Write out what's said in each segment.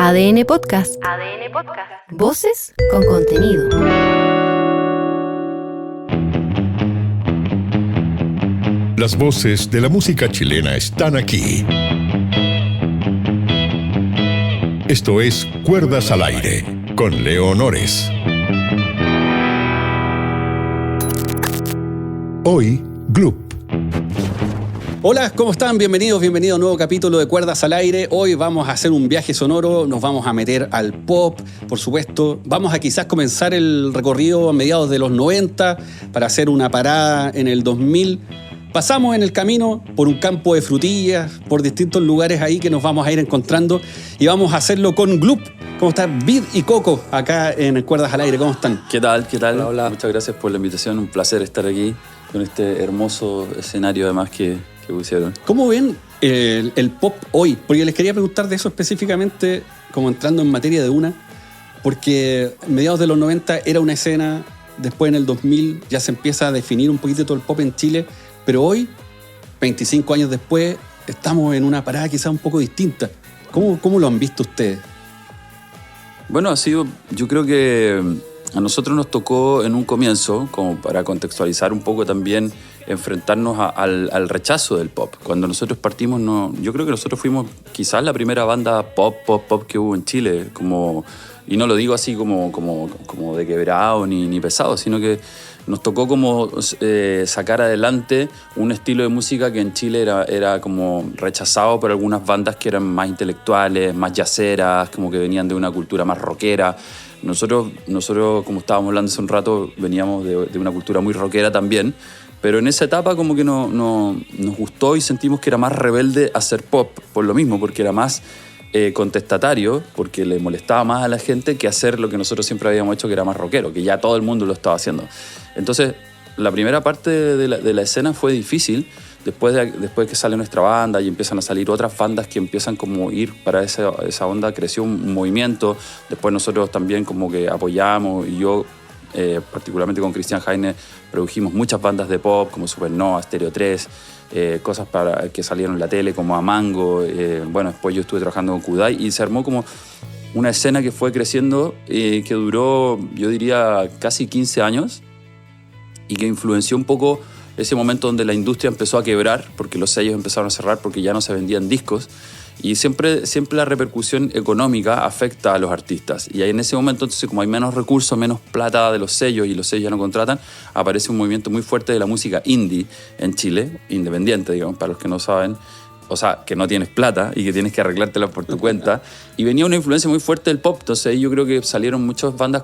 ADN Podcast. ADN Podcast. Voces con contenido. Las voces de la música chilena están aquí. Esto es Cuerdas al Aire, con Leo Nores. Hoy, Gloop. Hola, ¿cómo están? Bienvenidos a un nuevo capítulo de Cuerdas al Aire. Hoy vamos a hacer un viaje sonoro, nos vamos a meter al pop, por supuesto. Vamos a quizás comenzar el recorrido a mediados de los 90 para hacer una parada en el 2000. Pasamos en el camino por un campo de frutillas, por distintos lugares ahí que nos vamos a ir encontrando y vamos a hacerlo con Gloop. ¿Cómo están? Vid y Coco acá en Cuerdas al Aire. ¿Cómo están? ¿Qué tal? Hola, hola. Muchas gracias por la invitación. Un placer estar aquí con este hermoso escenario además que pusieron. ¿Cómo ven el pop hoy? Porque les quería preguntar de eso específicamente, como entrando en materia de una, porque a mediados de los 90 era una escena, después en el 2000 ya se empieza a definir un poquito todo el pop en Chile, pero hoy, 25 años después, estamos en una parada quizás un poco distinta. ¿Cómo lo han visto ustedes? Bueno, yo creo que a nosotros nos tocó en un comienzo, como para contextualizar un poco también, enfrentarnos al rechazo del pop. Cuando nosotros partimos, yo creo que nosotros fuimos quizás la primera banda pop que hubo en Chile, y no lo digo así como de quebrado ni pesado, sino que nos tocó como sacar adelante un estilo de música que en Chile era como rechazado por algunas bandas que eran más intelectuales, más jazzeras, como que venían de una cultura más rockera. Nosotros, como estábamos hablando hace un rato, veníamos de una cultura muy rockera también, pero en esa etapa como que nos gustó y sentimos que era más rebelde hacer pop, por lo mismo, porque era más contestatario, porque le molestaba más a la gente que hacer lo que nosotros siempre habíamos hecho, que era más rockero, que ya todo el mundo lo estaba haciendo. Entonces, la primera parte de la escena fue difícil. Después que sale nuestra banda y empiezan a salir otras bandas que empiezan como a ir para esa onda, creció un movimiento. Después nosotros también como que apoyamos, y yo particularmente con Cristian Jaime produjimos muchas bandas de pop como Supernova, Stereo 3, cosas que salieron en la tele como Amango. Bueno, después yo estuve trabajando con Kudai y se armó como una escena que fue creciendo, que duró, yo diría, casi 15 años y que influenció un poco ese momento donde la industria empezó a quebrar porque los sellos empezaron a cerrar porque ya no se vendían discos, y siempre la repercusión económica afecta a los artistas, y ahí en ese momento, entonces, como hay menos recursos, menos plata de los sellos y los sellos ya no contratan, aparece un movimiento muy fuerte de la música indie en Chile, independiente, digamos, para los que no saben. O sea, que no tienes plata y que tienes que arreglártela por tu cuenta. Y venía una influencia muy fuerte del pop. Entonces ahí yo creo que salieron muchas bandas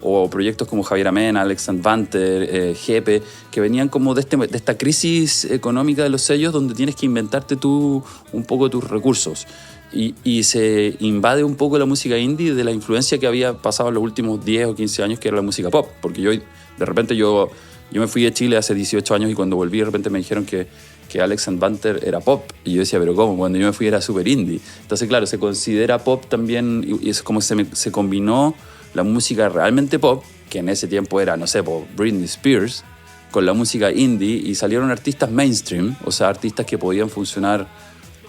o proyectos como Javier Amena, Alex and Banter, Jepe, que venían como de esta crisis económica de los sellos, donde tienes que inventarte tú un poco tus recursos. Y se invade un poco la música indie de la influencia que había pasado en los últimos 10 o 15 años, que era la música pop. Porque de repente yo me fui de Chile hace 18 años y cuando volví de repente me dijeron que Alex and Banter era pop. Y yo decía, ¿pero cómo? Cuando yo me fui era súper indie. Entonces, claro, se considera pop también, y es como se combinó la música realmente pop, que en ese tiempo era, no sé, Britney Spears, con la música indie, y salieron artistas mainstream, o sea, artistas que podían funcionar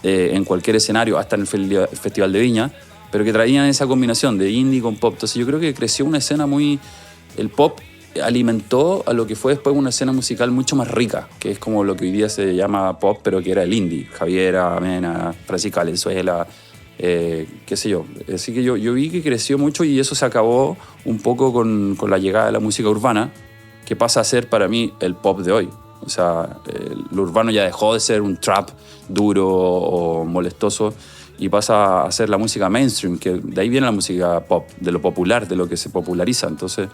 en cualquier escenario, hasta en el Festival de Viña, pero que traían esa combinación de indie con pop. Entonces yo creo que creció una escena el pop alimentó a lo que fue después una escena musical mucho más rica, que es como lo que hoy día se llama pop, pero que era el indie. Javier Amena, Francisca Valenzuela, qué sé yo. Así que yo vi que creció mucho, y eso se acabó un poco con la llegada de la música urbana, que pasa a ser para mí el pop de hoy. O sea, lo urbano ya dejó de ser un trap duro o molestoso y pasa a ser la música mainstream, que de ahí viene la música pop, de lo popular, de lo que se populariza. Entonces,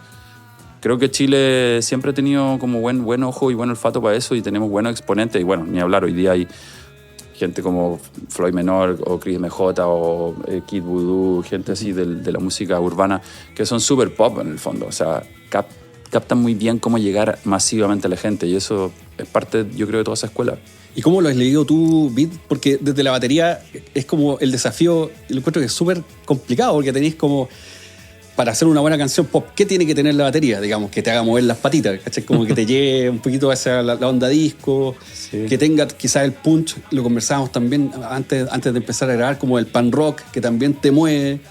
creo que Chile siempre ha tenido como buen ojo y buen olfato para eso, y tenemos buenos exponentes. Y bueno, ni hablar, hoy día hay gente como Floyd Menor o Chris MJ o Kid Voodoo, gente así de la música urbana, que son súper pop en el fondo. O sea, captan muy bien cómo llegar masivamente a la gente, y eso es parte, yo creo, de toda esa escuela. ¿Y cómo lo has leído tú, Vid? Porque desde la batería es como el desafío, lo encuentro que es súper complicado, porque tenéis como para hacer una buena canción pop, ¿qué tiene que tener la batería? Digamos, que te haga mover las patitas, ¿cachai? Como que te lleve un poquito hacia la onda disco, Sí. que tenga quizás el punch, lo conversábamos también antes de empezar a grabar, como el pan rock, que también te mueve,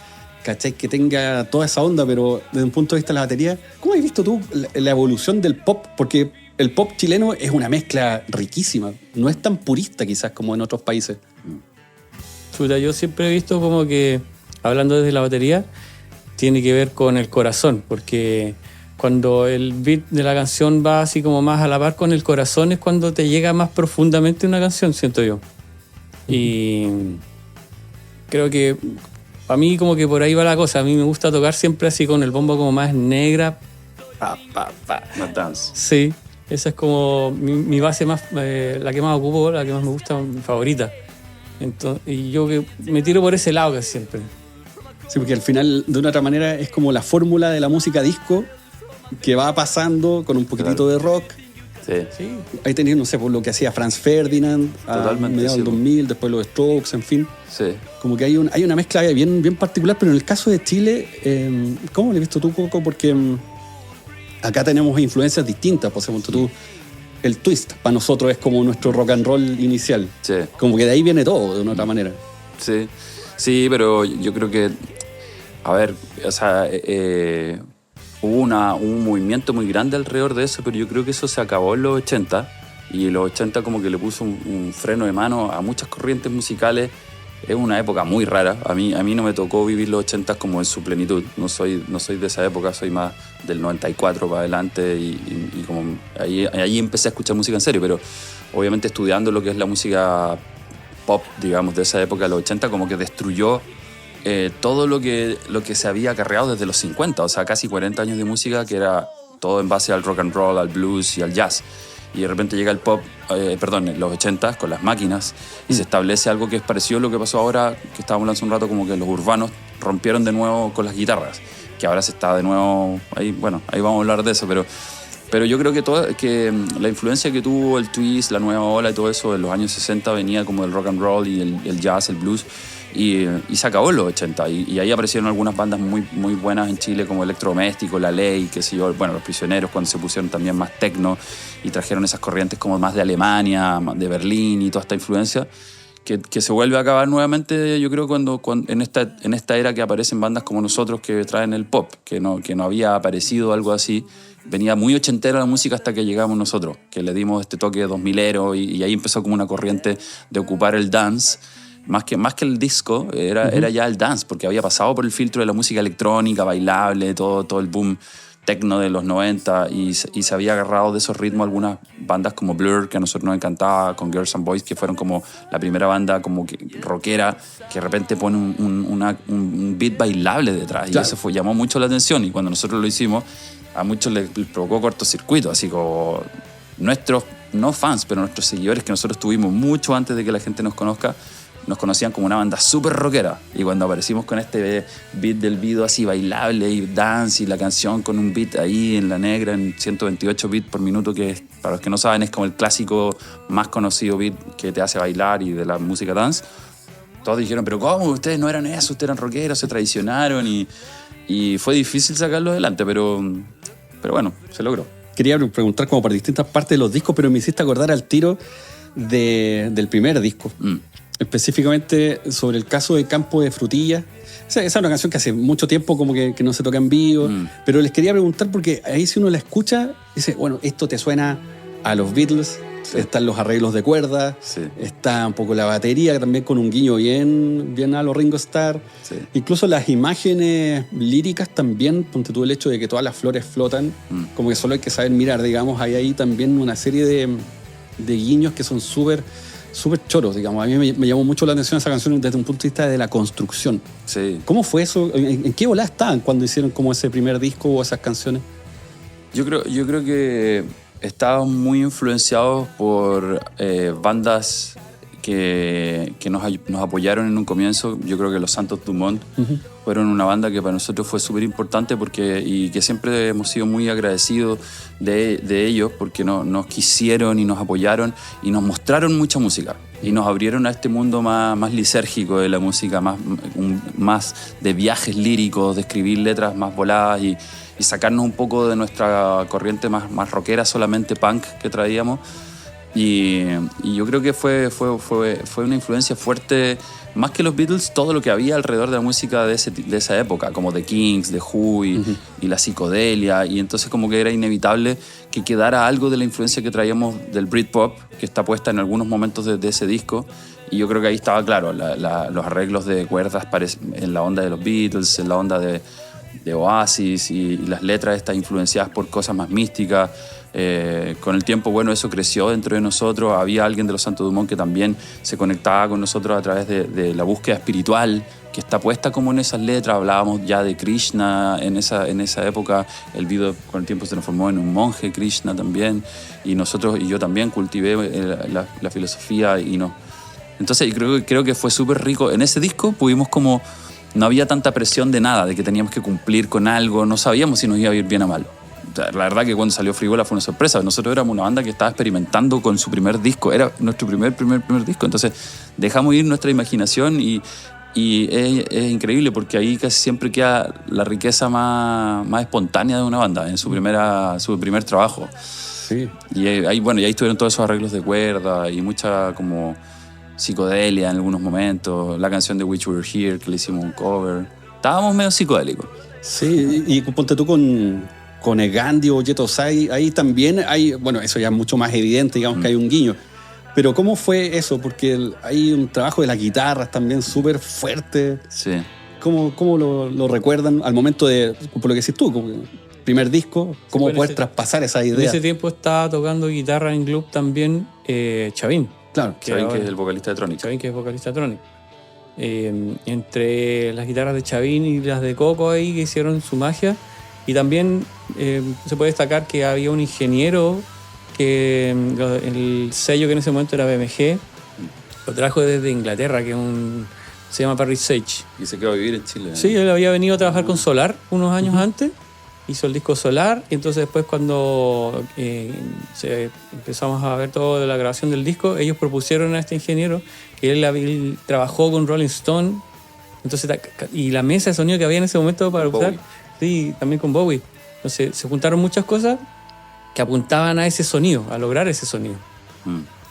¿cachai? Que tenga toda esa onda, pero desde un punto de vista de la batería, ¿cómo has visto tú la evolución del pop? Porque el pop chileno es una mezcla riquísima, no es tan purista quizás como en otros países. Chuta, yo siempre he visto como que, hablando desde la batería, tiene que ver con el corazón, porque cuando el beat de la canción va así como más a la par con el corazón es cuando te llega más profundamente una canción, siento yo. Y creo que a mí como que por ahí va la cosa. A mí me gusta tocar siempre así con el bombo como más negra. Pa, pa, pa. Más dance. Sí, esa es como mi base más, la que más ocupo, la que más me gusta, mi favorita. Entonces, y yo que me tiro por ese lado casi siempre. Sí, porque al final, de una otra manera, es como la fórmula de la música disco que va pasando con un poquitito de rock. Sí. Sí. Ahí tenéis, no sé, por lo que hacía Franz Ferdinand a Totalmente, mediados del sí, 2000, después los Strokes, en fin. Sí. Como que hay una mezcla bien particular, pero en el caso de Chile, ¿cómo lo has visto tú, Coco? Porque acá tenemos influencias distintas. Por ejemplo, tú, el twist para nosotros es como nuestro rock and roll inicial. Sí. Como que de ahí viene todo, de una otra manera. Sí, sí, pero yo creo que, a ver, o sea, hubo un movimiento muy grande alrededor de eso, pero yo creo que eso se acabó en los 80, y los 80 como que le puso un freno de mano a muchas corrientes musicales. Es una época muy rara. A mí no me tocó vivir los 80 como en su plenitud. No soy de esa época, soy más del 94 para adelante, y como ahí empecé a escuchar música en serio, pero obviamente estudiando lo que es la música pop, digamos, de esa época, los 80, como que destruyó todo lo que se había acarreado desde los 50, o sea, casi 40 años de música que era todo en base al rock and roll, al blues y al jazz. Y de repente llega el pop, los 80 con las máquinas, y se establece algo que es parecido a lo que pasó ahora, que estábamos hablando hace un rato, como que los urbanos rompieron de nuevo con las guitarras, que ahora se está de nuevo, ahí vamos a hablar de eso, pero yo creo que la influencia que tuvo el twist, la nueva ola y todo eso en los años 60 venía como del rock and roll y el jazz, el blues, y se acabó en los 80, y ahí aparecieron algunas bandas muy, muy buenas en Chile, como Electrodoméstico, La Ley, qué sé yo, bueno, Los Prisioneros, cuando se pusieron también más techno y trajeron esas corrientes como más de Alemania, de Berlín y toda esta influencia que se vuelve a acabar nuevamente, yo creo, cuando en esta era que aparecen bandas como nosotros que traen el pop, que no había aparecido algo así. Venía muy ochentera la música hasta que llegamos nosotros, que le dimos este toque 2000ero, y ahí empezó como una corriente de ocupar el dance. Más que el disco, era ya el dance, porque había pasado por el filtro de la música electrónica, bailable, todo el boom techno de los 90, y se había agarrado de esos ritmos algunas bandas como Blur, que a nosotros nos encantaba, con Girls and Boys, que fueron como la primera banda como que rockera, que de repente pone un beat bailable detrás, claro. Y eso llamó mucho la atención, y cuando nosotros lo hicimos, a muchos les provocó cortocircuito, así como nuestros, no fans, pero nuestros seguidores, que nosotros tuvimos mucho antes de que la gente nos conozca, nos conocían como una banda súper rockera, y cuando aparecimos con este beat del video así bailable y dance, y la canción con un beat ahí en la negra en 128 beats por minuto, que para los que no saben es como el clásico más conocido beat que te hace bailar y de la música dance, todos dijeron, pero ¿cómo? Ustedes no eran eso, ustedes eran rockeros, se traicionaron, y fue difícil sacarlo adelante, pero bueno, se logró. Quería preguntar como para distintas partes de los discos, pero me hiciste acordar al tiro del primer disco. Específicamente sobre el caso de Campo de Frutilla. Esa es una canción que hace mucho tiempo como que no se toca en vivo, pero les quería preguntar porque ahí si uno la escucha, dice, bueno, esto te suena a los Beatles, sí. Están los arreglos de cuerdas, sí. Está un poco la batería también con un guiño bien a los Ringo Starr, sí. Incluso las imágenes líricas también, ponte tú el hecho de que todas las flores flotan, como que solo hay que saber mirar, digamos, hay ahí también una serie de guiños que son súper choros, digamos. A mí me llamó mucho la atención esa canción desde un punto de vista de la construcción. Sí. ¿Cómo fue eso? ¿En qué volada estaban cuando hicieron como ese primer disco o esas canciones? Yo creo que estaban muy influenciados por bandas que nos apoyaron en un comienzo. Yo creo que los Santos Dumont fueron una banda que para nosotros fue súper importante y que siempre hemos sido muy agradecidos de ellos porque nos quisieron y nos apoyaron y nos mostraron mucha música. y nos abrieron a este mundo más lisérgico de la música, más de viajes líricos, de escribir letras más voladas y sacarnos un poco de nuestra corriente más rockera, solamente punk que traíamos. Y yo creo que fue una influencia fuerte, más que los Beatles, todo lo que había alrededor de la música de esa época, como The Kings, The Who y la psicodelia, y entonces como que era inevitable que quedara algo de la influencia que traíamos del Britpop, que está puesta en algunos momentos de ese disco, y yo creo que ahí estaba claro, los arreglos de cuerdas en la onda de los Beatles, en la onda de Oasis, y las letras estas influenciadas por cosas más místicas. Con el tiempo, bueno, eso creció dentro de nosotros. Había alguien de los Santo Dumont que también se conectaba con nosotros a través de la búsqueda espiritual que está puesta como en esas letras. Hablábamos ya de Krishna en esa época. El video con el tiempo se transformó en un monje Krishna también, y yo también cultivé la filosofía entonces creo que fue súper rico. En ese disco pudimos como, no había tanta presión de nada, de que teníamos que cumplir con algo, no sabíamos si nos iba a ir bien o mal. La verdad que cuando salió Frigola fue una sorpresa. Nosotros éramos una banda que estaba experimentando con su primer disco. Era nuestro primer disco. Entonces dejamos ir nuestra imaginación y es increíble porque ahí casi siempre queda la riqueza más espontánea de una banda en su primer trabajo. Sí. Y ahí estuvieron todos esos arreglos de cuerda y mucha como psicodelia en algunos momentos. La canción de Wish We Were Here, que le hicimos un cover. Estábamos medio psicodélicos. Sí, y ponte tú con Gandhi o Jet Osai, ahí también hay, bueno, eso ya es mucho más evidente, digamos que hay un guiño. Pero ¿cómo fue eso? Porque hay un trabajo de las guitarras también súper fuerte. Sí. ¿Cómo lo recuerdan al momento por lo que decís tú, como primer disco, cómo poder traspasar esa idea? En ese tiempo estaba tocando guitarra en club también Chavín. Claro. Chavín, que es el vocalista de Tronic. Chavín, que es vocalista de Tronic. Entre las guitarras de Chavín y las de Coco ahí que hicieron su magia. Y también se puede destacar que había un ingeniero que el sello que en ese momento era BMG lo trajo desde Inglaterra, que se llama Perry Sage. Y se quedó a vivir en Chile. Sí, él había venido a trabajar con Solar unos años antes, hizo el disco Solar, y entonces después cuando empezamos a ver todo de la grabación del disco, ellos propusieron a este ingeniero que él trabajó con Rolling Stone, entonces, y la mesa de sonido que había en ese momento para usar. Sí, también con Bowie. Entonces se juntaron muchas cosas que apuntaban a ese sonido, a lograr ese sonido.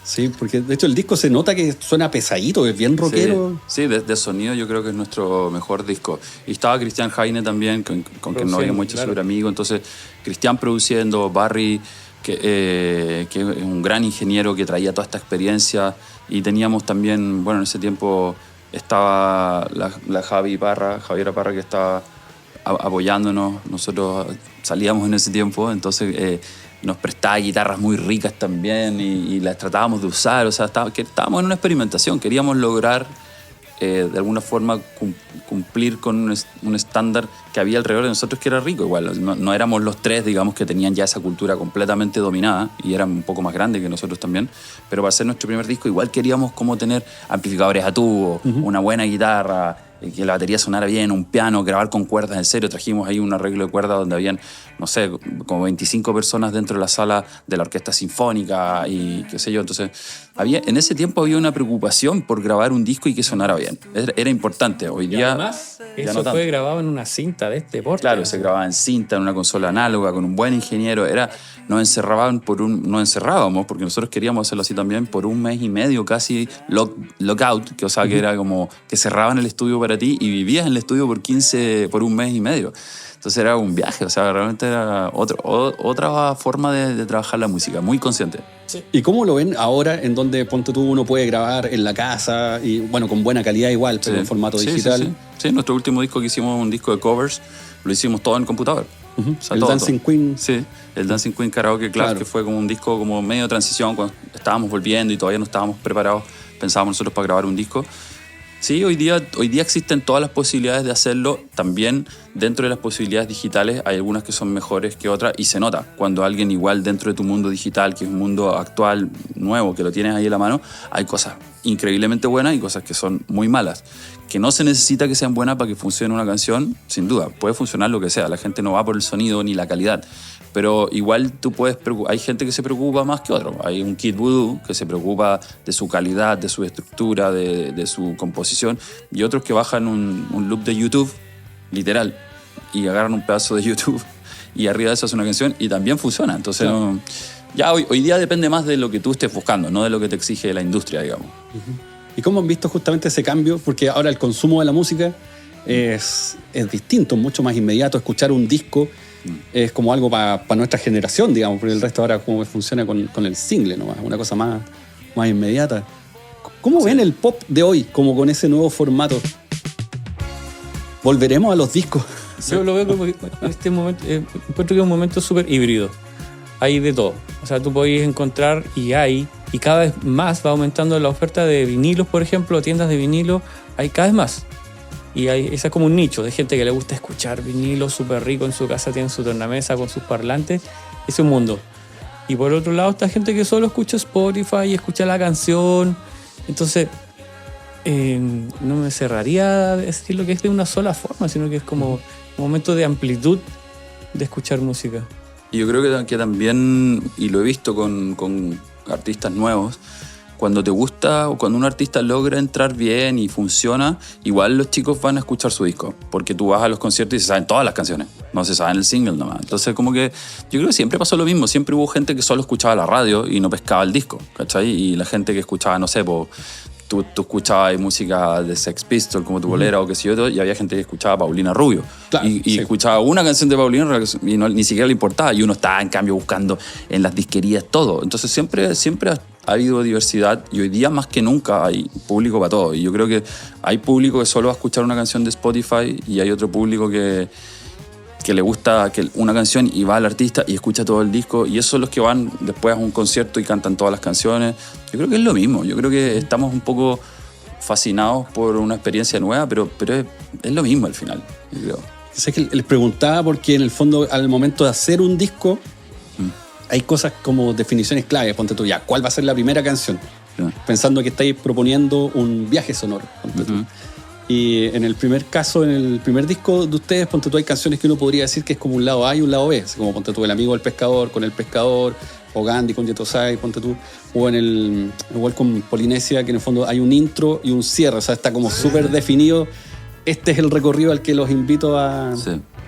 Sí, porque de hecho el disco se nota que suena pesadito, es bien rockero. Sí, de sonido yo creo que es nuestro mejor disco. Y estaba Christian Heine también, con quien no habíamos hecho súper amigo. Entonces, Christian produciendo, Barry, que es un gran ingeniero que traía toda esta experiencia. Y teníamos también, bueno, en ese tiempo estaba la Javiera Parra, que estaba apoyándonos. Nosotros salíamos en ese tiempo, entonces nos prestaba guitarras muy ricas también y las tratábamos de usar. O sea, estábamos en una experimentación, queríamos lograr de alguna forma cumplir con un estándar que había alrededor de nosotros que era rico. Igual no éramos los tres, digamos, que tenían ya esa cultura completamente dominada y eran un poco más grandes que nosotros también, pero para hacer nuestro primer disco igual queríamos como tener amplificadores a tubo, una buena guitarra, que la batería sonara bien, un piano, grabar con cuerdas en serio. Trajimos ahí un arreglo de cuerdas donde habían, no sé, como 25 personas dentro de la sala de la orquesta sinfónica y qué sé yo. Entonces, en ese tiempo había una preocupación por grabar un disco y que sonara bien. Era importante. Hoy día... Además, eso fue grabado en una cinta de este porte. Claro, se grababa en cinta, en una consola análoga, con un buen ingeniero. Nos encerrábamos, porque nosotros queríamos hacerlo así también, por un mes y medio casi lockout, que era como que cerraban el estudio para ti y vivías en el estudio por un mes y medio. Entonces era un viaje, o sea, realmente era otra forma de trabajar la música, muy consciente. Sí. ¿Y cómo lo ven ahora, en donde, ponte tú, uno puede grabar en la casa y, bueno, con buena calidad igual, pero en formato digital? Sí, nuestro último disco que hicimos, un disco de covers, lo hicimos todo en computador. O sea, el Dancing Queen. Sí, el Dancing Queen Karaoke Club, que fue como un disco como medio de transición, cuando estábamos volviendo y todavía no estábamos preparados, pensábamos nosotros para grabar un disco. Sí, hoy día existen todas las posibilidades de hacerlo. También dentro de las posibilidades digitales hay algunas que son mejores que otras y se nota cuando alguien igual dentro de tu mundo digital, que es un mundo actual, nuevo, que lo tienes ahí en la mano, hay cosas increíblemente buenas y cosas que son muy malas. Que no se necesita que sean buenas para que funcione una canción, sin duda. Puede funcionar lo que sea. La gente no va por el sonido ni la calidad. Pero igual hay gente que se preocupa más que otro. Hay un Kid Voodoo que se preocupa de su calidad, de su estructura, de su composición. Y otros que bajan un loop de YouTube, literal, y agarran un pedazo de YouTube y arriba de eso hace una canción y también funciona. Entonces, claro. Ya hoy día depende más de lo que tú estés buscando, no de lo que te exige la industria, digamos. ¿Y cómo han visto justamente ese cambio? Porque ahora el consumo de la música es distinto, mucho más inmediato. Escuchar un disco es como algo para nuestra generación, digamos, porque el resto ahora como funciona con el single, ¿no? Una cosa más inmediata. ¿Cómo ven el pop de hoy, como con ese nuevo formato? ¿Volveremos a los discos? Yo lo veo como que en este momento, encuentro que es un momento súper híbrido. Hay de todo. O sea, tú podés encontrar y cada vez más va aumentando la oferta de vinilos, por ejemplo, tiendas de vinilo, hay cada vez más. Y ese es como un nicho de gente que le gusta escuchar vinilo súper rico en su casa, tiene su tornamesa con sus parlantes. Es un mundo. Y por otro lado está gente que solo escucha Spotify y escucha la canción. Entonces, no me cerraría a decir lo que es de una sola forma, sino que es como un momento de amplitud de escuchar música. Y yo creo que también, y lo he visto con artistas nuevos, cuando te gusta o cuando un artista logra entrar bien y funciona, igual los chicos van a escuchar su disco, porque tú vas a los conciertos y se saben todas las canciones, no se saben el single nomás. Entonces como que yo creo que siempre pasó lo mismo, siempre hubo gente que solo escuchaba la radio y no pescaba el disco, ¿cachai? Y la gente que escuchaba, no sé, tú escuchabas música de Sex Pistols como Tu Bolera o qué sé yo, y había gente que escuchaba a Paulina Rubio. Claro, y escuchaba una canción de Paulina Rubio y ni siquiera le importaba. Y uno estaba, en cambio, buscando en las disquerías todo. Entonces siempre ha habido diversidad y hoy día más que nunca hay público para todo. Y yo creo que hay público que solo va a escuchar una canción de Spotify y hay otro público que le gusta una canción y va al artista y escucha todo el disco, y esos son los que van después a un concierto y cantan todas las canciones. Yo creo que es lo mismo, yo creo que estamos un poco fascinados por una experiencia nueva, pero es lo mismo al final, yo creo. Sé que les preguntaba porque en el fondo al momento de hacer un disco hay cosas como definiciones claves. Ponte tú ya, ¿cuál va a ser la primera canción? Pensando que estáis proponiendo un viaje sonoro, ponte tú. Y en el primer caso, en el primer disco de ustedes, ponte tú, hay canciones que uno podría decir que es como un lado A y un lado B, así como ponte tú El amigo del pescador con El pescador, o Gandhi con Yetosai, ponte tú, o igual con Polinesia, que en el fondo hay un intro y un cierre, o sea, está como súper definido. Este es el recorrido al que los invito a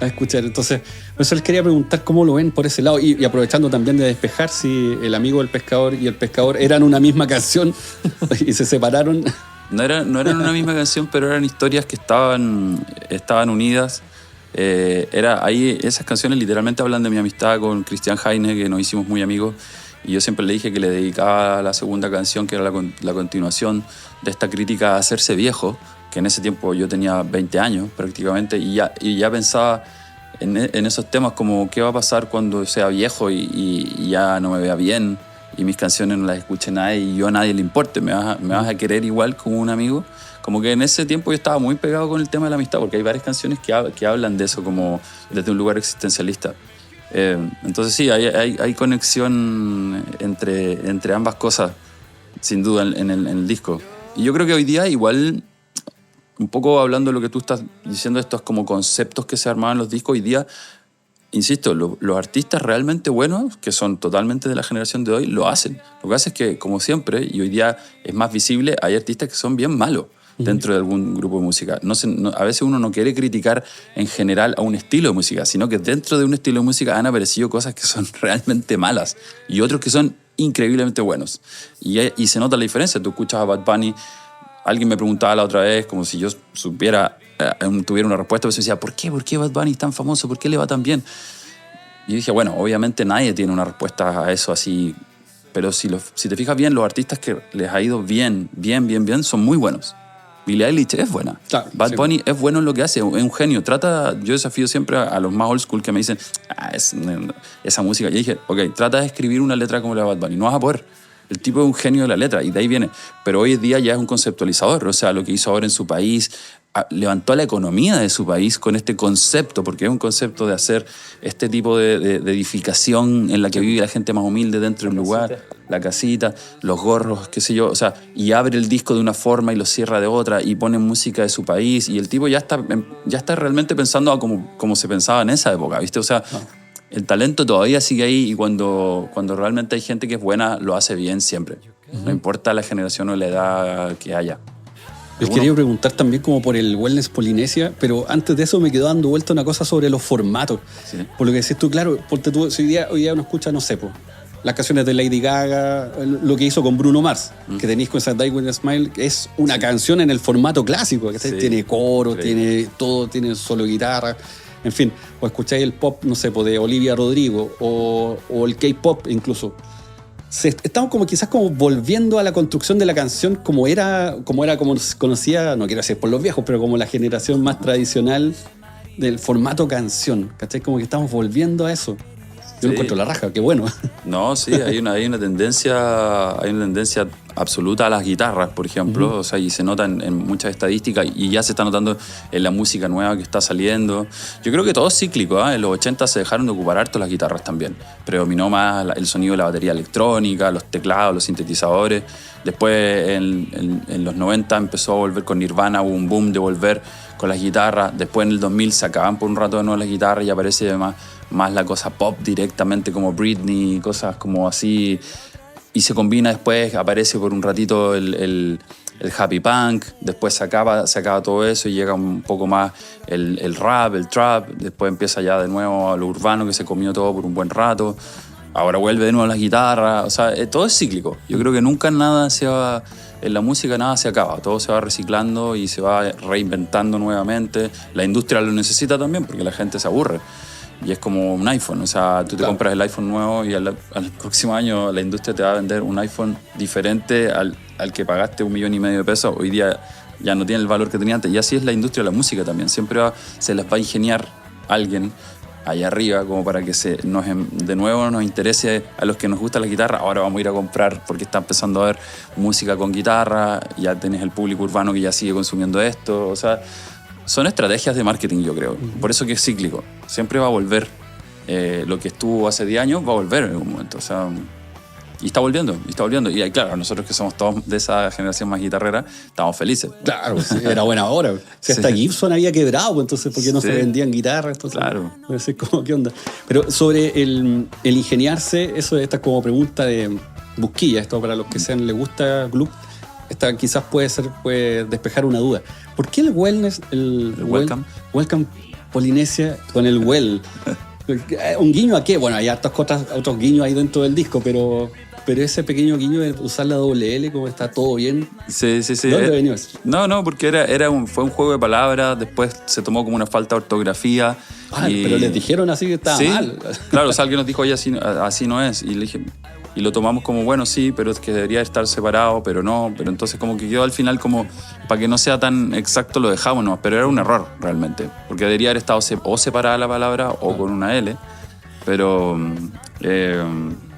escuchar. Entonces, por eso les quería preguntar cómo lo ven por ese lado, y aprovechando también de despejar si El amigo del pescador y El pescador eran una misma canción y se separaron. No eran una misma canción, pero eran historias que estaban unidas. Esas canciones literalmente hablan de mi amistad con Christian Heine, que nos hicimos muy amigos, y yo siempre le dije que le dedicaba la segunda canción, que era la continuación de esta crítica a hacerse viejo, que en ese tiempo yo tenía 20 años prácticamente, y ya pensaba en esos temas como qué va a pasar cuando sea viejo y ya no me vea bien, y mis canciones no las escuche nadie y yo a nadie le importe, me vas a querer igual como un amigo. Como que en ese tiempo yo estaba muy pegado con el tema de la amistad, porque hay varias canciones que hablan de eso como desde un lugar existencialista. Entonces sí, hay conexión entre ambas cosas, sin duda, en el disco. Y yo creo que hoy día igual, un poco hablando de lo que tú estás diciendo, estos como conceptos que se armaban en los discos, hoy día, insisto, los artistas realmente buenos, que son totalmente de la generación de hoy, lo hacen. Lo que hace es que, como siempre, y hoy día es más visible, hay artistas que son bien malos dentro de algún grupo de música. A veces uno no quiere criticar en general a un estilo de música, sino que dentro de un estilo de música han aparecido cosas que son realmente malas y otros que son increíblemente buenos. Y se nota la diferencia. Tú escuchas a Bad Bunny, alguien me preguntaba la otra vez, como si yo tuviera una respuesta, pero se decía, ¿por qué Bad Bunny es tan famoso? ¿Por qué le va tan bien? Y dije, bueno, obviamente nadie tiene una respuesta a eso así, pero si te fijas bien, los artistas que les ha ido bien, son muy buenos. Billie Eilish es buena. Claro, Bad Bunny es bueno en lo que hace, es un genio. Yo desafío siempre a los más old school que me dicen, esa música. Y dije, trata de escribir una letra como la de Bad Bunny. No vas a poder. El tipo es un genio de la letra y de ahí viene. Pero hoy en día ya es un conceptualizador. O sea, lo que hizo ahora en su país, levantó la economía de su país con este concepto, porque es un concepto de hacer este tipo de edificación en la que vive la gente más humilde dentro de un lugar. la casita, los gorros, qué sé yo, o sea, y abre el disco de una forma y lo cierra de otra y pone música de su país y el tipo ya está realmente pensando como se pensaba en esa época, ¿viste? O sea, el talento todavía sigue ahí y cuando realmente hay gente que es buena, lo hace bien siempre. No importa la generación o la edad que haya. Les quería preguntar también como por el Wellness Polinesia, pero antes de eso me quedó dando vuelta una cosa sobre los formatos. Sí. Por lo que decís tú, claro, porque tú, si hoy día uno escucha, no sé, las canciones de Lady Gaga, lo que hizo con Bruno Mars, que tenéis con esa Die With a Smile, es una canción en el formato clásico, que tiene coro, tiene todo, tiene solo guitarra, en fin, o escucháis el pop, no sé, de Olivia Rodrigo, o el K-pop incluso. Estamos como quizás como volviendo a la construcción de la canción como se conocía, no quiero decir por los viejos, pero como la generación más tradicional del formato canción, ¿cachai? Como que estamos volviendo a eso. Yo no encuentro la raja, qué bueno. No, sí, hay una tendencia absoluta a las guitarras, por ejemplo, o sea, y se nota en muchas estadísticas y ya se está notando en la música nueva que está saliendo. Yo creo que todo es cíclico, ¿eh? En los 80 se dejaron de ocupar harto las guitarras también. Predominó más el sonido de la batería electrónica, los teclados, los sintetizadores. Después, en los 90 empezó a volver con Nirvana, hubo un boom de volver con las guitarras. Después, en el 2000 se acaban por un rato de nuevo las guitarras y aparece más la cosa pop directamente, como Britney, cosas como así. Y se combina después, aparece por un ratito el happy punk, después se acaba todo eso y llega un poco más el rap, el trap, después empieza ya de nuevo a lo urbano que se comió todo por un buen rato, ahora vuelve de nuevo las guitarras, o sea, todo es cíclico. Yo creo que nunca en la música nada se acaba, todo se va reciclando y se va reinventando nuevamente. La industria lo necesita también porque la gente se aburre. Y es como un iPhone, o sea, tú te compras el iPhone nuevo y al próximo año la industria te va a vender un iPhone diferente al que pagaste $1,5 millones de pesos. Hoy día ya no tiene el valor que tenía antes. Y así es la industria de la música también. Siempre se les va a ingeniar alguien allá arriba como para que de nuevo nos interese a los que nos gusta la guitarra. Ahora vamos a ir a comprar porque está empezando a haber música con guitarra. Ya tenés el público urbano que ya sigue consumiendo esto, o sea... Son estrategias de marketing, yo creo. Por eso que es cíclico. Siempre va a volver. Lo que estuvo hace 10 años va a volver en algún momento. O sea, y está volviendo. Y claro, nosotros que somos todos de esa generación más guitarrera, estamos felices. Claro, sí, era buena hora. Si hasta Gibson había quebrado, entonces, ¿por qué no se vendían guitarras? Entonces, claro. ¿Qué onda? Pero sobre el ingeniarse, esta es como pregunta de busquilla, esto para los que les gusta Club. Esta quizás puede despejar una duda. ¿Por qué el Wellness, el Welcome Polinesia con el Well? ¿Un guiño a qué? Bueno, hay otros guiños ahí dentro del disco, pero ese pequeño guiño de usar la doble L, como está todo bien. Sí. ¿Dónde venía eso? No, porque fue un juego de palabras, después se tomó como una falta de ortografía. Pero les dijeron así que estaba mal. Claro, o sea, alguien nos dijo, oye, así no es. Y le dije... Y lo tomamos como, bueno, sí, pero es que debería estar separado, pero no. Pero entonces como que quedó al final como, para que no sea tan exacto lo dejamos, no. Pero era un error realmente, porque debería haber estado o separada la palabra o con una L. Pero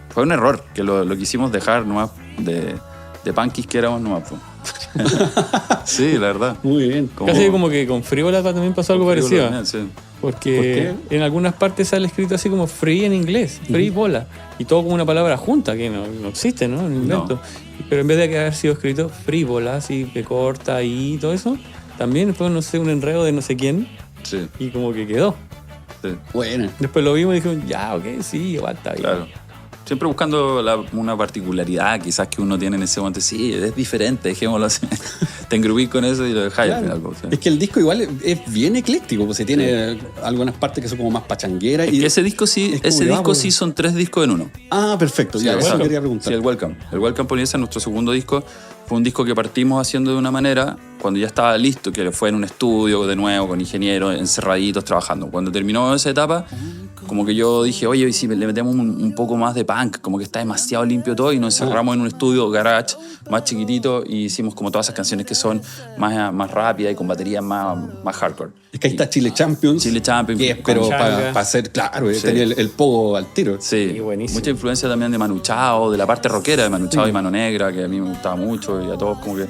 fue un error, que lo quisimos dejar nomás de punkis que éramos nomás. Sí, la verdad. Muy bien. Casi como que con Frívola también pasó algo parecido. También, sí. Porque en algunas partes sale escrito así como free en inglés, free bola. Y todo como una palabra junta, que no existe, ¿no? Un invento. No. Pero en vez de que haber sido escrito free bola, así que corta y todo eso, también fue, no sé, un enredo de no sé quién. Sí. Y como que quedó. Sí. Bueno. Después lo vimos y dijimos, ya, ok, sí, igual está bien. Claro. Siempre buscando una particularidad quizás que uno tiene en ese momento. Sí, es diferente, dejémoslo así. Te engrubís con eso y lo dejáis al final. ¿Sí? Es que el disco igual es bien ecléctico, pues tiene algunas partes que son como más pachangueras. Y ese disco sí son 3 discos en uno. Ah, perfecto, sí, ya, eso quería preguntar. Sí, el Welcome. El Welcome Polinesia, nuestro segundo disco, fue un disco que partimos haciendo de una manera cuando ya estaba listo, que fue en un estudio de nuevo, con ingenieros, encerraditos, trabajando. Cuando terminó esa etapa, como que yo dije, oye, ¿y si le metemos un poco más de punk? Como que está demasiado limpio todo, y nos encerramos en un estudio garage más chiquitito y hicimos como todas esas canciones que son más rápidas y con baterías más hardcore. Es que ahí está Chile Champions. Pero para hacer, claro, sí. Tenía el pogo al tiro. Sí, mucha influencia también de Manu Chao, de la parte rockera de Manu Chao y Mano Negra, que a mí me gustaba mucho y a todos como que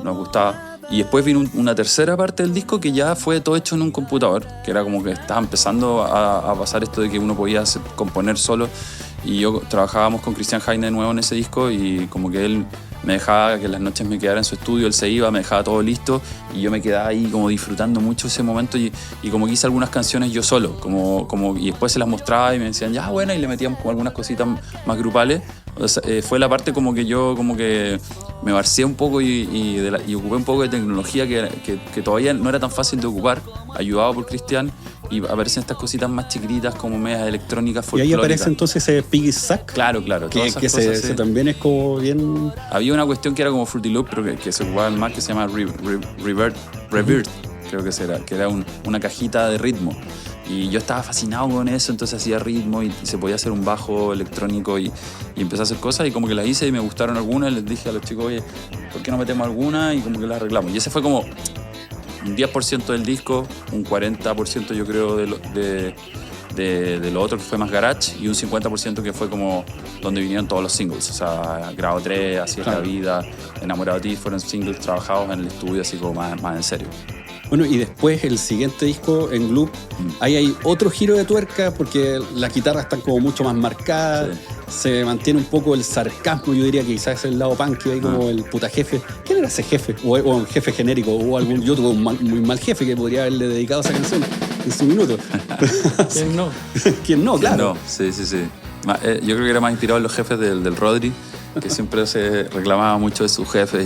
nos gustaba. Y después vino una tercera parte del disco que ya fue todo hecho en un computador, que era como que estaba empezando a pasar esto de que uno podía componer solo Y yo trabajábamos con Christian Heine de nuevo en ese disco y como que él me dejaba que las noches me quedara en su estudio, él se iba, me dejaba todo listo y yo me quedaba ahí como disfrutando mucho ese momento y como que hice algunas canciones yo solo, y después se las mostraba y me decían, ya, bueno, y le metíamos como algunas cositas más grupales. O sea, fue la parte como que yo como que me barcié un poco y ocupé un poco de tecnología que todavía no era tan fácil de ocupar, ayudado por Christian, y aparecen estas cositas más chiquititas como medias electrónicas folclóricas. Y ahí aparece entonces ese Piggy Sack. Claro. Que se también es como bien... Había una cuestión que era como Fruity Loop, pero que se ocupaba más, que se llama Revert, creo que era una cajita de ritmo. Y yo estaba fascinado con eso, entonces hacía ritmo y se podía hacer un bajo electrónico y empecé a hacer cosas y como que las hice y me gustaron algunas. Les dije a los chicos, oye, ¿por qué no metemos alguna? Y como que las arreglamos. Y ese fue como un 10% del disco, un 40% yo creo de lo otro que fue más garage y un 50% que fue como donde vinieron todos los singles. O sea, Grado 3, Así es la vida, Enamorado de ti, fueron singles trabajados en el estudio así como más en serio. Bueno, y después el siguiente disco, en Gloop, ahí hay otro giro de tuerca porque las guitarras están como mucho más marcadas, se mantiene un poco el sarcasmo, yo diría que quizás es el lado punk, ahí como el puta jefe. ¿Quién era ese jefe? O un jefe genérico, yo tuve un muy mal jefe que podría haberle dedicado esa canción en su minuto. ¿Quién no? ¿Quién no? Claro. No, sí. Yo creo que era más inspirado en los jefes del Rodri, que siempre se reclamaba mucho de sus jefes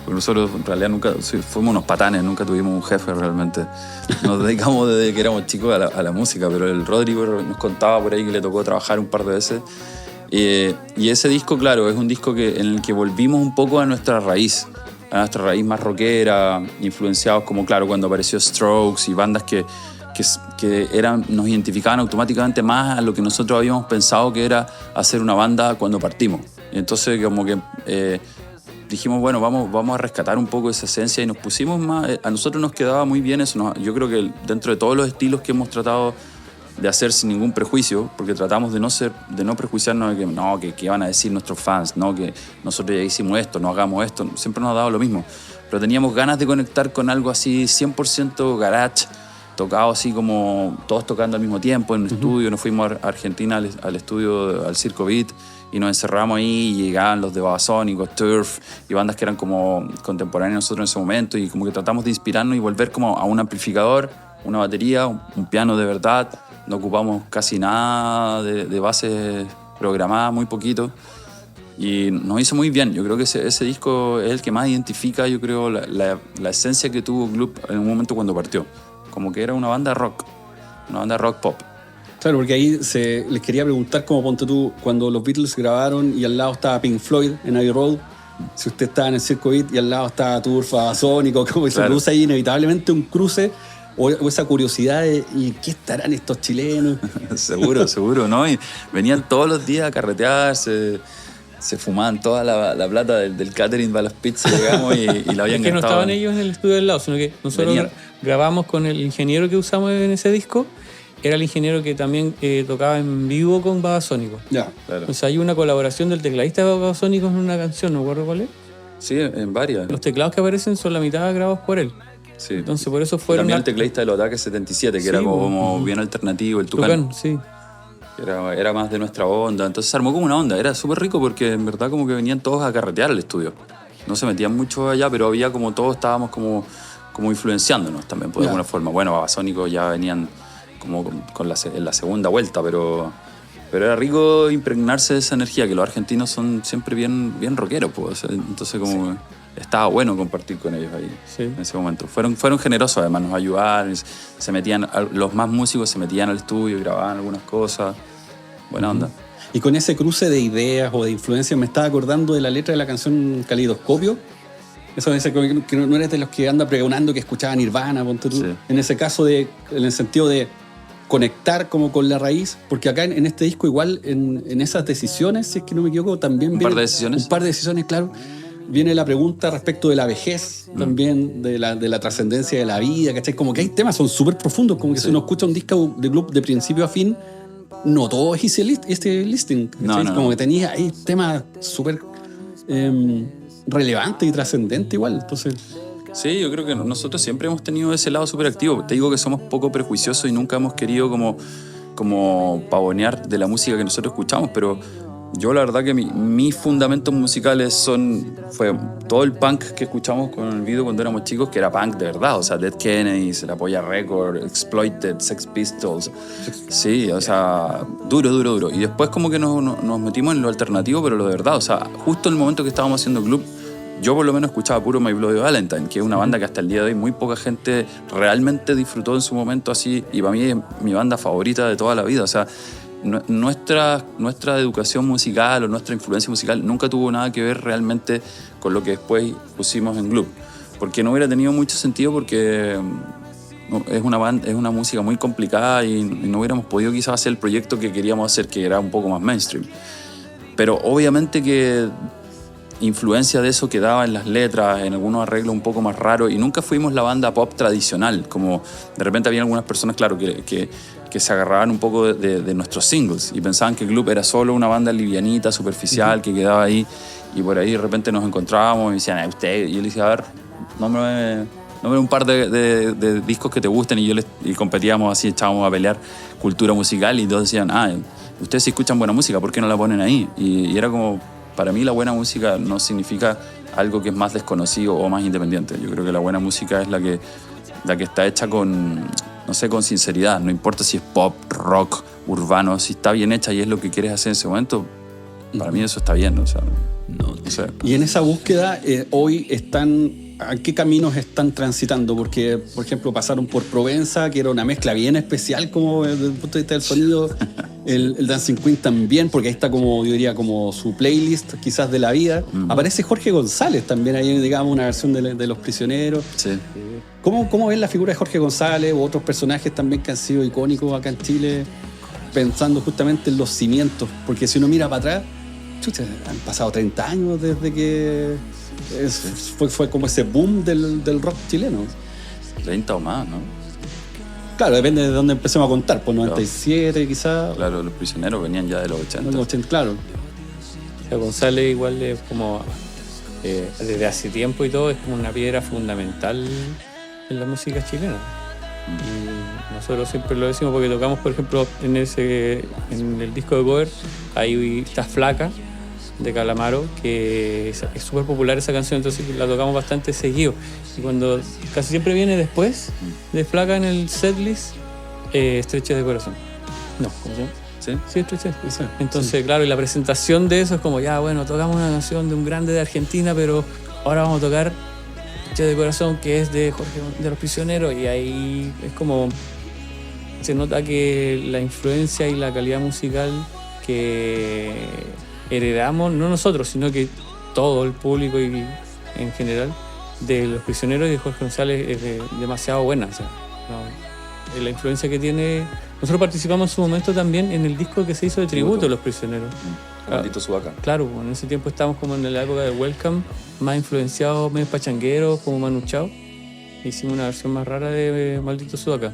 porque nosotros en realidad nunca fuimos unos patanes, nunca tuvimos un jefe realmente. Nos dedicamos desde que éramos chicos a la música, pero el Rodrigo nos contaba por ahí que le tocó trabajar un par de veces. Y ese disco, claro, es un disco en el que volvimos un poco a nuestra raíz más rockera, influenciados como, claro, cuando apareció Strokes y bandas que nos identificaban automáticamente más a lo que nosotros habíamos pensado que era hacer una banda cuando partimos. Y entonces como que... dijimos, bueno, vamos a rescatar un poco esa esencia y nos pusimos más... A nosotros nos quedaba muy bien eso. Yo creo que dentro de todos los estilos que hemos tratado de hacer sin ningún prejuicio, porque tratamos de no prejuiciarnos de que van a decir nuestros fans, no, que nosotros ya hicimos esto, no hagamos esto, siempre nos ha dado lo mismo. Pero teníamos ganas de conectar con algo así 100% garage, tocado así como todos tocando al mismo tiempo en un estudio. Nos fuimos a Argentina al estudio, al Circo Beat, y nos encerramos ahí y llegaban los de Babasónicos, Turf y bandas que eran como contemporáneas a nosotros en ese momento y como que tratamos de inspirarnos y volver como a un amplificador, una batería, un piano de verdad. No ocupamos casi nada de bases programadas, muy poquito, y nos hizo muy bien. Yo creo que ese disco es el que más identifica, yo creo, la esencia que tuvo Gloop en un momento cuando partió, como que era una banda rock pop. Claro, porque ahí les quería preguntar, como ponte tú, cuando los Beatles grabaron y al lado estaba Pink Floyd en Abbey Road, si usted estaba en el Circo Beat y al lado estaba Turf, Babasónico, como que se produce ahí inevitablemente un cruce o esa curiosidad de ¿y qué estarán estos chilenos? seguro, ¿no? Y venían todos los días a carretear, se fumaban toda la plata del catering para las pizzas, digamos, y la habían gastado. Que no estaban ellos en el estudio del lado, sino que nosotros grabamos con el ingeniero que usamos en ese disco. Era el ingeniero que también tocaba en vivo con Babasónicos. Ya, claro. Entonces hay una colaboración del tecladista de Babasónicos en una canción, no recuerdo cuál es. Sí, en varias. Los teclados que aparecen son la mitad grabados por él. Sí. Entonces por eso fueron... También el tecladista de los Ataques 77, que era como bien alternativo, el Tucán. Sí. Era más de nuestra onda. Entonces se armó como una onda. Era súper rico porque en verdad como que venían todos a carretear al estudio. No se metían mucho allá, pero había como todos estábamos como influenciándonos también, por alguna forma. Bueno, Babasónicos ya venían como en la segunda vuelta, pero era rico impregnarse de esa energía, que los argentinos son siempre bien rockeros, pues. Entonces como estaba bueno compartir con ellos ahí en ese momento. Fueron generosos, además, nos ayudaron, se metían, los más músicos se metían al estudio y grababan algunas cosas. Buena onda. Y con ese cruce de ideas o de influencias me estaba acordando de la letra de la canción Calidoscopio. Eso dice que no eres de los que anda pregonando que escuchaban Nirvana, ponte tú. Sí. En ese caso, en el sentido de conectar como con la raíz, porque acá en este disco igual en esas decisiones, si es que no me equivoco, también un par de decisiones, claro, viene la pregunta respecto de la vejez, también de la trascendencia de la vida, ¿cachai? Como que hay temas, son súper profundos, como que si uno escucha un disco de Gloop de principio a fin, no todo es este listing, ¿cachai? Como que tenía ahí temas súper relevantes y trascendentes igual, entonces... Sí, yo creo que nosotros siempre hemos tenido ese lado súper activo. Te digo que somos poco prejuiciosos y nunca hemos querido como como pavonear de la música que nosotros escuchamos, pero yo la verdad que mis fundamentos musicales fue todo el punk que escuchamos con el video cuando éramos chicos, que era punk de verdad, o sea, Dead Kennedys, La Polla Record, Exploited, Sex Pistols, sí, o sea, duro. Y después como que nos metimos en lo alternativo, pero lo de verdad, o sea, justo en el momento que estábamos haciendo club, yo por lo menos escuchaba puro My Bloody Valentine, que es una banda que hasta el día de hoy muy poca gente realmente disfrutó en su momento así, y para mí es mi banda favorita de toda la vida, o sea, nuestra educación musical o nuestra influencia musical nunca tuvo nada que ver realmente con lo que después pusimos en Gloop, porque no hubiera tenido mucho sentido, porque es una música muy complicada y no hubiéramos podido quizás hacer el proyecto que queríamos hacer, que era un poco más mainstream. Pero obviamente que influencia de eso quedaba en las letras, en algunos arreglos un poco más raros, y nunca fuimos la banda pop tradicional, como de repente había algunas personas, claro, que se agarraban un poco de nuestros singles y pensaban que Gloop era solo una banda livianita, superficial, que quedaba ahí, y por ahí de repente nos encontrábamos y me decían, usted, y yo le decía, a ver, nómbrame un par de discos que te gusten, y competíamos así, echábamos a pelear cultura musical, y todos decían, ustedes sí escuchan buena música, ¿por qué no la ponen ahí? Y era como, para mí la buena música no significa algo que es más desconocido o más independiente. Yo creo que la buena música es la que está hecha con, no sé, con sinceridad. No importa si es pop, rock, urbano, si está bien hecha y es lo que quieres hacer en ese momento, para mí eso está bien, o sea, no sé. Y en esa búsqueda, hoy ¿a qué caminos están transitando? Porque, por ejemplo, pasaron por Provenza, que era una mezcla bien especial como desde el punto de vista del sonido. El Dancing Queen también, porque ahí está como, yo diría, como su playlist quizás de la vida. Aparece Jorge González también ahí, digamos, una versión de Los Prisioneros. Sí. ¿Cómo ves la figura de Jorge González u otros personajes también que han sido icónicos acá en Chile, pensando justamente en los cimientos? Porque si uno mira para atrás, chucha, han pasado 30 años desde que fue como ese boom del rock chileno. 30 o más, ¿no? Claro, depende de dónde empecemos a contar, por 97 quizás. Claro, Los Prisioneros venían ya de los 80. Los 80, claro. González igual es como, desde hace tiempo y todo, es como una piedra fundamental en la música chilena. Y nosotros siempre lo decimos porque tocamos, por ejemplo, en el disco de cover, ahí está Flaca, de Calamaro, que es súper popular esa canción, entonces la tocamos bastante seguido. Y cuando casi siempre viene después de Flaca en el setlist, Estrechez de Corazón. No, ¿cómo se llama? Sí, Estrechez. Entonces, claro, y la presentación de eso es como, ya, bueno, tocamos una canción de un grande de Argentina, pero ahora vamos a tocar Estrechez de Corazón, que es de Jorge de Los Prisioneros, y ahí es como, se nota que la influencia y la calidad musical que heredamos, no nosotros, sino que todo el público y en general, de Los Prisioneros y de Jorge González es demasiado buena. O sea, ¿no? La influencia que tiene. Nosotros participamos en su momento también en el disco que se hizo de tributo a Los Prisioneros. Maldito Sudaca. Claro, en ese tiempo estábamos como en la época de Welcome, más influenciados, medio pachangueros, como Manu Chao. Hicimos una versión más rara de Maldito Sudaca.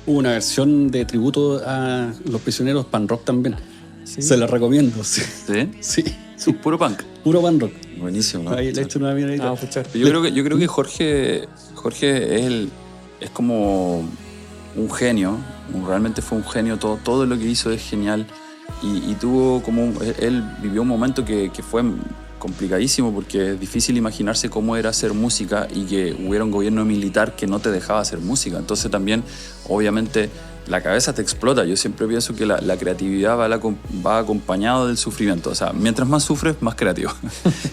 Hubo una versión de tributo a Los Prisioneros pan rock también. Sí. Se la recomiendo. Sí. ¿Sí? Sí. Puro punk. Puro pan rock. Buenísimo, ¿no? Ahí le he hecho una miradita. Vamos a escuchar. Yo creo que Jorge es como un genio. Realmente fue un genio. Todo lo que hizo es genial. Y tuvo como... Él vivió un momento que fue complicadísimo, porque es difícil imaginarse cómo era hacer música y que hubiera un gobierno militar que no te dejaba hacer música. Entonces también, obviamente, la cabeza te explota. Yo siempre pienso que la creatividad va acompañado del sufrimiento. O sea, mientras más sufres, más creativo.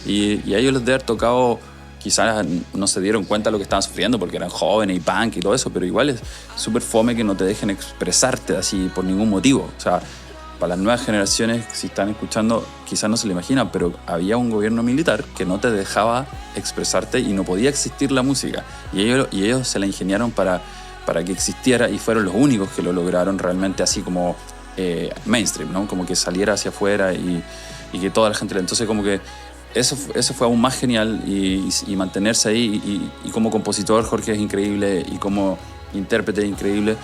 y a ellos les debe haber tocado, quizás no se dieron cuenta de lo que estaban sufriendo porque eran jóvenes y punk y todo eso, pero igual es súper fome que no te dejen expresarte así por ningún motivo. O sea, para las nuevas generaciones, si están escuchando, quizás no se lo imaginan, pero había un gobierno militar que no te dejaba expresarte y no podía existir la música. Y ellos se la ingeniaron para que existiera, y fueron los únicos que lo lograron realmente así como mainstream, ¿no? Como que saliera hacia afuera y que toda la gente... Entonces como que eso fue aún más genial, y mantenerse ahí, y como compositor Jorge es increíble, y como intérprete es increíble.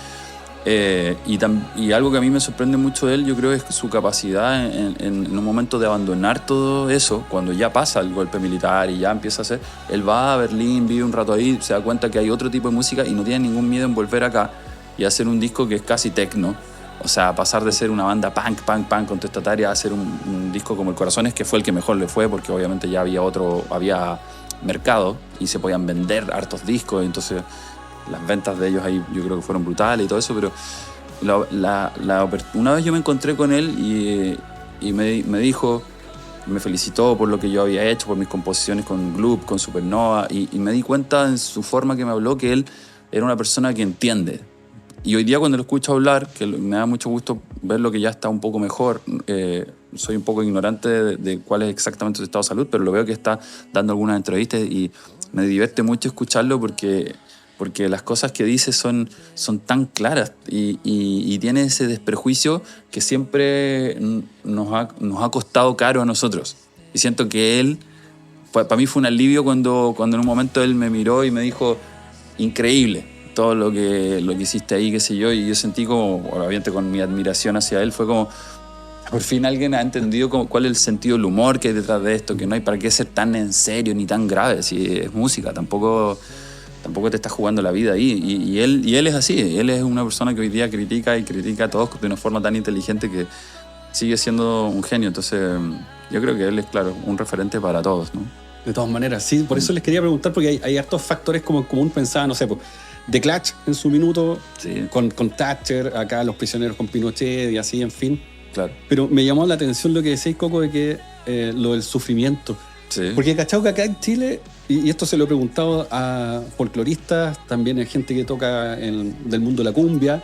Y algo que a mí me sorprende mucho de él, yo creo, es su capacidad en un momento de abandonar todo eso, cuando ya pasa el golpe militar y ya empieza a hacer, él va a Berlín, vive un rato ahí, se da cuenta que hay otro tipo de música y no tiene ningún miedo en volver acá y hacer un disco que es casi techno, O sea, pasar de ser una banda punk contestataria a hacer un disco como El Corazones, que fue el que mejor le fue, porque obviamente ya había mercado y se podían vender hartos discos, entonces las ventas de ellos ahí yo creo que fueron brutales y todo eso, pero una vez yo me encontré con él y me dijo, me felicitó por lo que yo había hecho, por mis composiciones con Gloop, con Supernova, y me di cuenta en su forma que me habló que él era una persona que entiende. Y hoy día cuando lo escucho hablar, que me da mucho gusto verlo que ya está un poco mejor, soy un poco ignorante de cuál es exactamente su estado de salud, pero lo veo que está dando algunas entrevistas y me divierte mucho escucharlo porque las cosas que dice son tan claras y tiene ese desprejuicio que siempre nos ha costado caro a nosotros. Y siento que él, para mí fue un alivio cuando en un momento él me miró y me dijo, increíble todo lo que hiciste ahí, qué sé yo, y yo sentí como, obviamente con mi admiración hacia él, fue como, por fin alguien ha entendido cuál es el sentido del humor que hay detrás de esto, que no hay para qué ser tan en serio ni tan grave, si es música, tampoco te estás jugando la vida ahí, y él es así, él es una persona que hoy día critica a todos de una forma tan inteligente que sigue siendo un genio, entonces yo creo que él es, claro, un referente para todos, ¿no? De todas maneras, sí, por eso les quería preguntar, porque hay hartos factores como en común, pensaba, no sé, pues, The Clash en su minuto, sí, con Thatcher, acá Los Prisioneros con Pinochet y así, en fin. claro. Pero me llamó la atención lo que decís, Coco, de que lo del sufrimiento. Sí. Porque cachado que acá en Chile, y esto se lo he preguntado a folcloristas, también a gente que toca del mundo de la cumbia,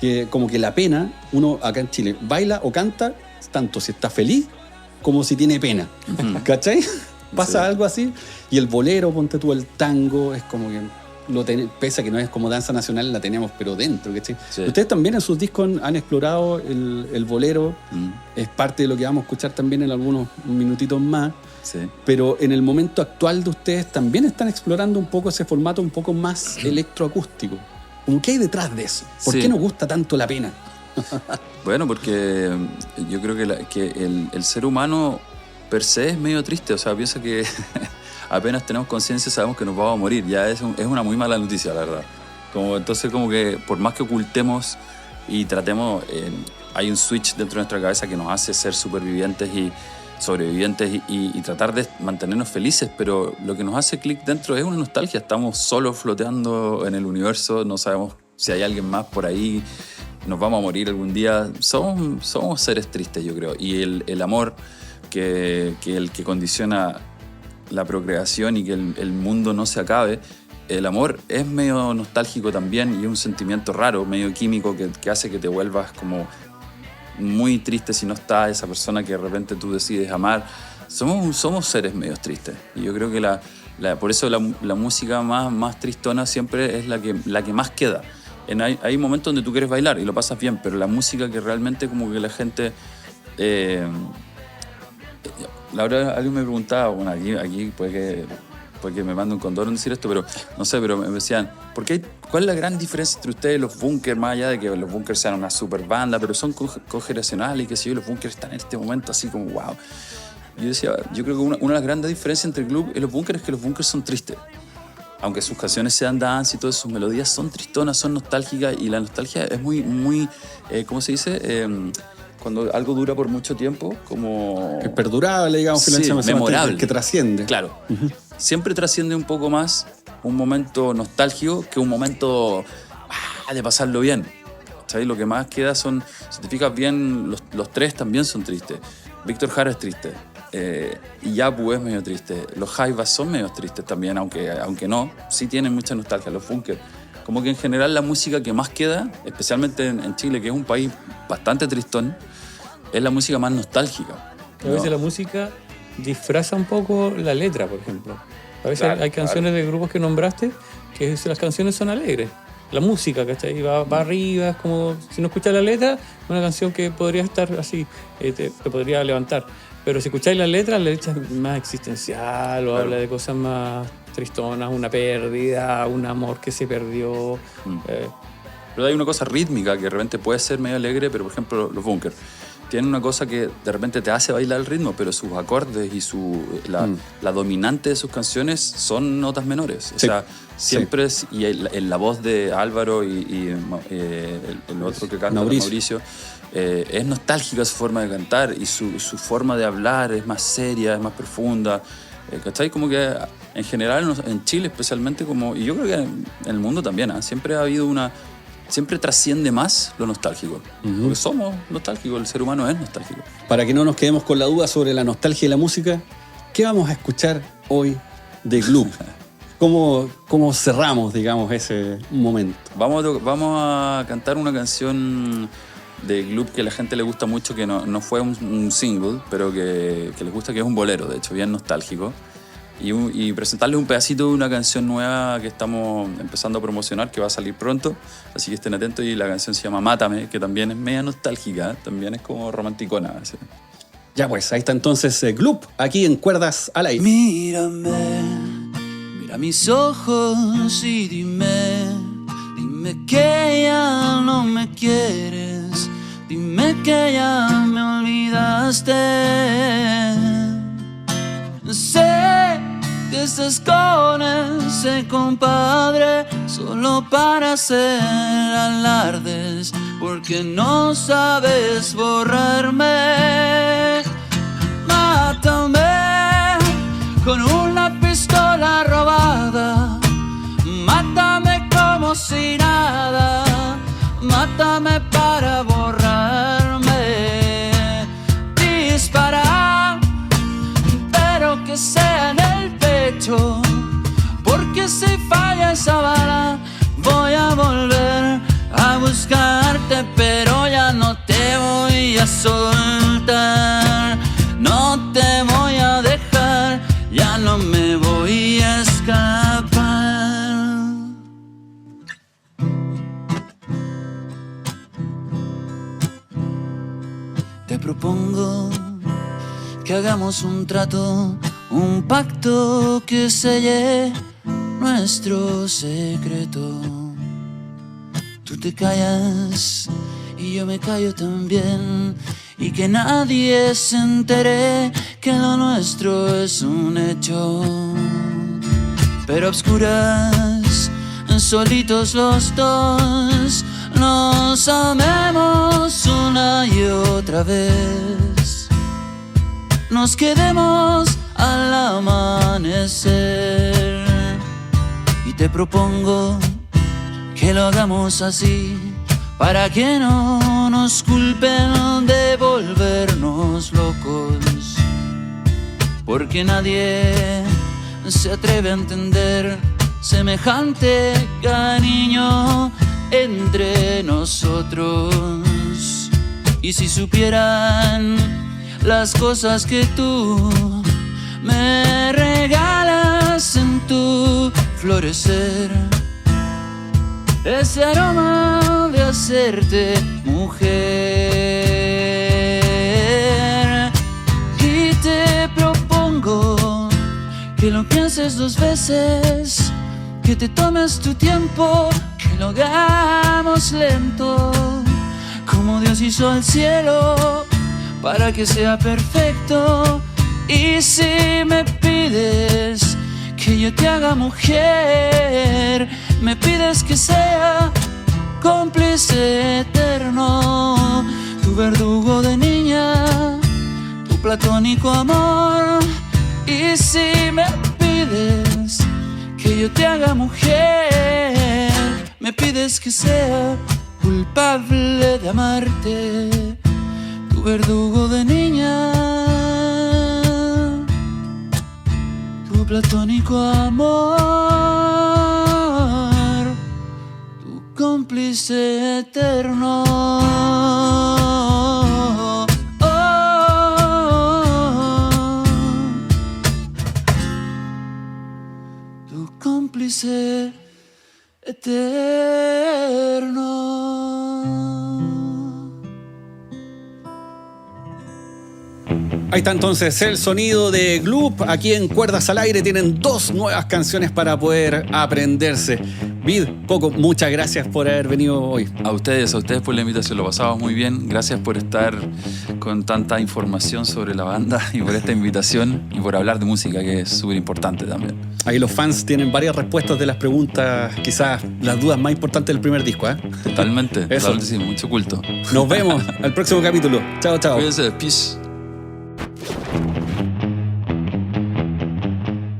que como que la pena, uno acá en Chile baila o canta tanto si está feliz como si tiene pena. ¿Cachai? Pasa algo así. Y el bolero, ponte tú, el tango, es como que pese a que no es como danza nacional, la tenemos pero dentro, ¿cachai? Sí. Ustedes también en sus discos han explorado el bolero, es parte de lo que vamos a escuchar también en algunos minutitos más, Sí. pero en el momento actual de ustedes también están explorando un poco ese formato un poco más electroacústico. ¿Qué hay detrás de eso? ¿Por qué nos gusta tanto la pena? Bueno, porque yo creo que el ser humano per se es medio triste, o sea, piensa que apenas tenemos conciencia sabemos que nos vamos a morir, ya es una muy mala noticia, la verdad. Entonces como que por más que ocultemos y tratemos, hay un switch dentro de nuestra cabeza que nos hace ser supervivientes y sobrevivientes y tratar de mantenernos felices, pero lo que nos hace clic dentro es una nostalgia, estamos solos floteando en el universo, no sabemos si hay alguien más por ahí, nos vamos a morir algún día, somos seres tristes, yo creo, y el amor que el que condiciona la procreación y que el mundo no se acabe, el amor es medio nostálgico también y es un sentimiento raro, medio químico que hace que te vuelvas como muy triste si no está esa persona que de repente tú decides amar. Somos seres medio tristes y yo creo que por eso la música más tristona siempre es la que más queda. Hay momentos donde tú quieres bailar y lo pasas bien, pero la música que realmente como que la gente... alguien me preguntaba, bueno, aquí puede que me mande un condoro en decir esto, pero no sé, pero me decían, ¿cuál es la gran diferencia entre ustedes y los Bunkers, más allá de que los Bunkers sean una super banda, pero son cogeneracionales y que si yo, los Bunkers están en este momento así como wow? Yo decía, yo creo que una de las grandes diferencias entre el club y los Bunkers es que los Bunkers son tristes. Aunque sus canciones sean dance y todas sus melodías son tristonas, son nostálgicas, y la nostalgia es muy, muy, ¿cómo se dice? Cuando algo dura por mucho tiempo, como... Es perdurable, digamos, sí, memorable. Que trasciende. Claro. Siempre trasciende un poco más un momento nostálgico que un momento de pasarlo bien. ¿Sabes? Lo que más queda son, si te fijas bien, los tres también son tristes. Víctor Jara es triste. Y Yapu es medio triste. Los Jaivas son medio tristes también, aunque no, sí tienen mucha nostalgia. Los Bunkers. Como que en general la música que más queda, especialmente en Chile, que es un país bastante tristón, es la música más nostálgica. A veces la música disfraza un poco la letra, por ejemplo. A veces hay canciones de grupos que nombraste que las canciones son alegres. La música, ¿cachai? Va arriba, es como si no escuchas la letra, una canción que podría estar así, te podría levantar. Pero si escucháis la letra es más existencial o habla de cosas más tristonas, una pérdida, un amor que se perdió. Pero hay una cosa rítmica que de repente puede ser medio alegre, pero por ejemplo los Bunkers, tienen una cosa que de repente te hace bailar el ritmo, pero sus acordes y la dominante de sus canciones son notas menores. O sea, siempre es, y en la voz de Álvaro y el otro que canta, Mauricio, es nostálgica su forma de cantar y su forma de hablar es más seria, es más profunda. ¿Cachai? Como que en general en Chile especialmente, y yo creo que en el mundo también, siempre ha habido siempre trasciende más lo nostálgico. Porque somos nostálgicos, el ser humano es nostálgico. Para que no nos quedemos con la duda sobre la nostalgia y la música, ¿qué vamos a escuchar hoy de Gloop? ¿Cómo cerramos, digamos, ese momento? Vamos a cantar una canción de Gloop que a la gente le gusta mucho, que no fue un single, pero que les gusta, que es un bolero, de hecho, bien nostálgico. Y presentarles un pedacito de una canción nueva que estamos empezando a promocionar, que va a salir pronto, así que estén atentos. Y la canción se llama Mátame, que también es media nostálgica, también es como romanticona. Así. Ya pues, ahí está entonces Gloop, aquí en Cuerdas al Aire. Mírame, mira mis ojos y dime que ya no me quieres, dime que ya me olvidaste. Sé que estás con ese compadre solo para hacer alardes, porque no sabes borrarme. Mátame con una pistola robada, mátame como si nada, mátame para borrarme. Dispara, pero que sea en el pecho, porque si falla esa bala voy a volver a buscarte, pero ya no te voy a soltar, no te voy a dejar, ya no me voy a escapar. Te propongo que hagamos un trato, un pacto que selle nuestro secreto. Tú te callas y yo me callo también, y que nadie se entere que lo nuestro es un hecho. Pero a oscuras, solitos los dos, nos amemos una y otra vez, nos quedemos al amanecer. Y te propongo que lo hagamos así, para que no nos culpen de volvernos locos, porque nadie se atreve a entender semejante cariño entre nosotros. Y si supieran las cosas que tú me regalas en tu florecer, ese aroma de hacerte mujer. Y te propongo que lo pienses dos veces, que te tomes tu tiempo, que lo hagamos lento, como Dios hizo al cielo para que sea perfecto. Y si me pides que yo te haga mujer, me pides que sea cómplice eterno, tu verdugo de niña, tu platónico amor. Y si me pides que yo te haga mujer, me pides que sea culpable de amarte, tu verdugo de niña, tu platónico amor, tu cómplice eterno. Tu cómplice eterno. Ahí está entonces el sonido de Gloop. Aquí en Cuerdas al Aire tienen 2 nuevas canciones para poder aprenderse. Vid, Coco, muchas gracias por haber venido hoy. A ustedes por la invitación, lo pasamos muy bien. Gracias por estar con tanta información sobre la banda y por esta invitación y por hablar de música, que es súper importante también. Ahí los fans tienen varias respuestas de las preguntas, quizás las dudas más importantes del primer disco, ¿eh? Totalmente, Eso. claro que sí, mucho culto. Nos vemos al próximo capítulo. Chao, chao. Cuídense, peace.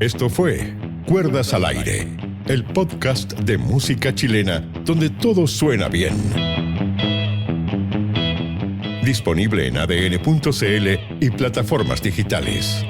Esto fue Cuerdas al Aire, el podcast de música chilena donde todo suena bien. Disponible en adn.cl y plataformas digitales.